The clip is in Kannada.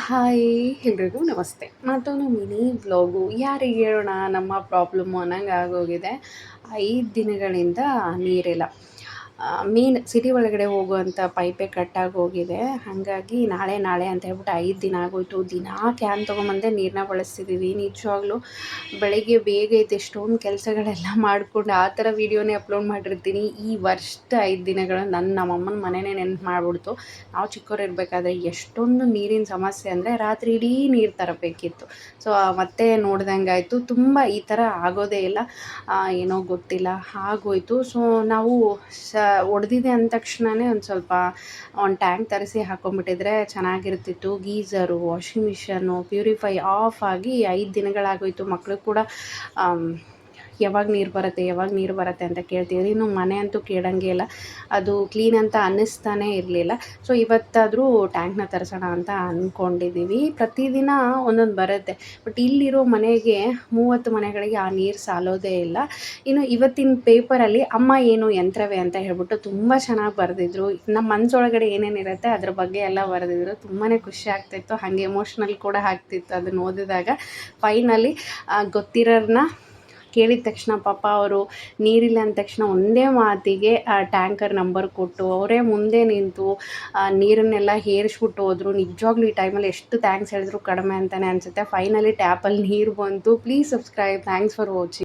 ಹಾಯ್ ಎಲ್ರಿಗೂ ನಮಸ್ತೆ. ಮತ್ತೊಂದು ಮಿನಿ ವ್ಲಾಗು. ಯಾರಿಗೆ ಹೇಳೋಣ ನಮ್ಮ ಪ್ರಾಬ್ಲಮ್ಮು ಅನ್ನಂಗೆ ಆಗೋಗಿದೆ. 5 ದಿನಗಳಿಂದ ನೀರಿಲ್ಲ. ಮೇನ್ ಸಿಟಿ ಒಳಗಡೆ ಹೋಗುವಂಥ ಪೈಪೇ ಕಟ್ಟಾಗಿ ಹೋಗಿದೆ. ಹಾಗಾಗಿ ನಾಳೆ ಅಂತ ಹೇಳ್ಬಿಟ್ಟು 5 ದಿನ ಆಗೋಯಿತು. ದಿನಾ ಕ್ಯಾನ್ ತೊಗೊಂಬಂದೆ ನೀರನ್ನ ಬಳಸ್ತಿದ್ದೀವಿ. ನಿಜವಾಗ್ಲೂ ಬೆಳಗ್ಗೆ ಬೇಗ ಎದ್ದು ಎಷ್ಟೊಂದು ಕೆಲಸಗಳೆಲ್ಲ ಮಾಡಿಕೊಂಡು ಆ ಥರ ವೀಡಿಯೋನೇ ಅಪ್ಲೋಡ್ ಮಾಡಿರ್ತೀನಿ. ಈ ವರ್ಸ್ಟ್ 5 ದಿನಗಳು ನಮ್ಮಮ್ಮನ ಮನೆಯೇ ನೆನಪು ಮಾಡಿಬಿಡ್ತು. ನಾವು ಚಿಕ್ಕವರಿರ್ಬೇಕಾದ್ರೆ ಎಷ್ಟೊಂದು ನೀರಿನ ಸಮಸ್ಯೆ ಅಂದರೆ ರಾತ್ರಿ ಇಡೀ ನೀರು ತರಬೇಕಿತ್ತು. ಸೊ ಮತ್ತೆ ನೋಡ್ದಂಗಾಯಿತು. ತುಂಬ ಈ ಥರ ಆಗೋದೇ ಇಲ್ಲ. ಏನೋ ಗೊತ್ತಿಲ್ಲ ಆಗೋಯಿತು. ಸೊ ನಾವು ಒಡೆದಿದೆ ಅಂದ ತಕ್ಷಣವೇ ಒಂದು ಟ್ಯಾಂಕ್ ತರಿಸಿ ಹಾಕ್ಕೊಂಬಿಟ್ಟಿದ್ರೆ ಚೆನ್ನಾಗಿರ್ತಿತ್ತು. Geyser, washing machine, purify of ಆಗಿ 5 ದಿನಗಳಾಗೋಯಿತು. ಮಕ್ಕಳು ಕೂಡ ಯಾವಾಗ ನೀರು ಬರುತ್ತೆ ಅಂತ ಕೇಳ್ತಿದ್ರು. ಇನ್ನು ಮನೆ ಅಂತೂ ಕೇಳೋಂಗೆ ಇಲ್ಲ. ಅದು ಕ್ಲೀನ್ ಅಂತ ಅನ್ನಿಸ್ತಾನೇ ಇರಲಿಲ್ಲ. ಸೊ ಇವತ್ತಾದರೂ ಟ್ಯಾಂಕ್ನ ತರಿಸೋಣ ಅಂತ ಅಂದ್ಕೊಂಡಿದ್ದೀವಿ. ಪ್ರತಿದಿನ ಒಂದೊಂದು ಬರುತ್ತೆ. ಬಟ್ ಇಲ್ಲಿರೋ ಮನೆಗೆ 30 ಮನೆಗಳಿಗೆ ಆ ನೀರು ಸಾಲೋದೇ ಇಲ್ಲ. ಇನ್ನು ಇವತ್ತಿನ ಪೇಪರಲ್ಲಿ ಅಮ್ಮ ಏನು ಯಂತ್ರವೇ ಅಂತ ಹೇಳ್ಬಿಟ್ಟು ತುಂಬ ಚೆನ್ನಾಗಿ ಬರೆದಿದ್ರು. ನಮ್ಮ ಮನಸ್ಸೊಳಗಡೆ ಏನೇನಿರುತ್ತೆ ಅದ್ರ ಬಗ್ಗೆ ಎಲ್ಲ ಬರೆದಿದ್ರು. ತುಂಬಾ ಖುಷಿ ಆಗ್ತಾಯಿತ್ತು. ಹಾಗೆ ಎಮೋಷ್ನಲ್ ಕೂಡ ಆಗ್ತಿತ್ತು ಅದನ್ನು ಓದಿದಾಗ. ಫೈನಲಿ ಗೊತ್ತಿರೋರನ್ನ ಕೇಳಿದ ತಕ್ಷಣ ಪಾಪ ಅವರು ನೀರಿಲ್ಲ ಅಂದ ತಕ್ಷಣ ಒಂದೇ ಮಾತಿಗೆ ಟ್ಯಾಂಕರ್ ನಂಬರ್ ಕೊಟ್ಟು ಅವರೇ ಮುಂದೆ ನಿಂತು ನೀರನ್ನೆಲ್ಲ ಹೇರಿಸ್ಬಿಟ್ಟು ಹೋದರು. ನಿಜವಾಗ್ಲೂ ಈ ಟೈಮಲ್ಲಿ ಎಷ್ಟು ಥ್ಯಾಂಕ್ಸ್ ಹೇಳಿದ್ರು ಕಡಿಮೆ ಅಂತಲೇ ಅನಿಸುತ್ತೆ. ಫೈನಲಿ ಟ್ಯಾಪಲ್ಲಿ ನೀರು ಬಂತು. Please subscribe. Thanks for watching.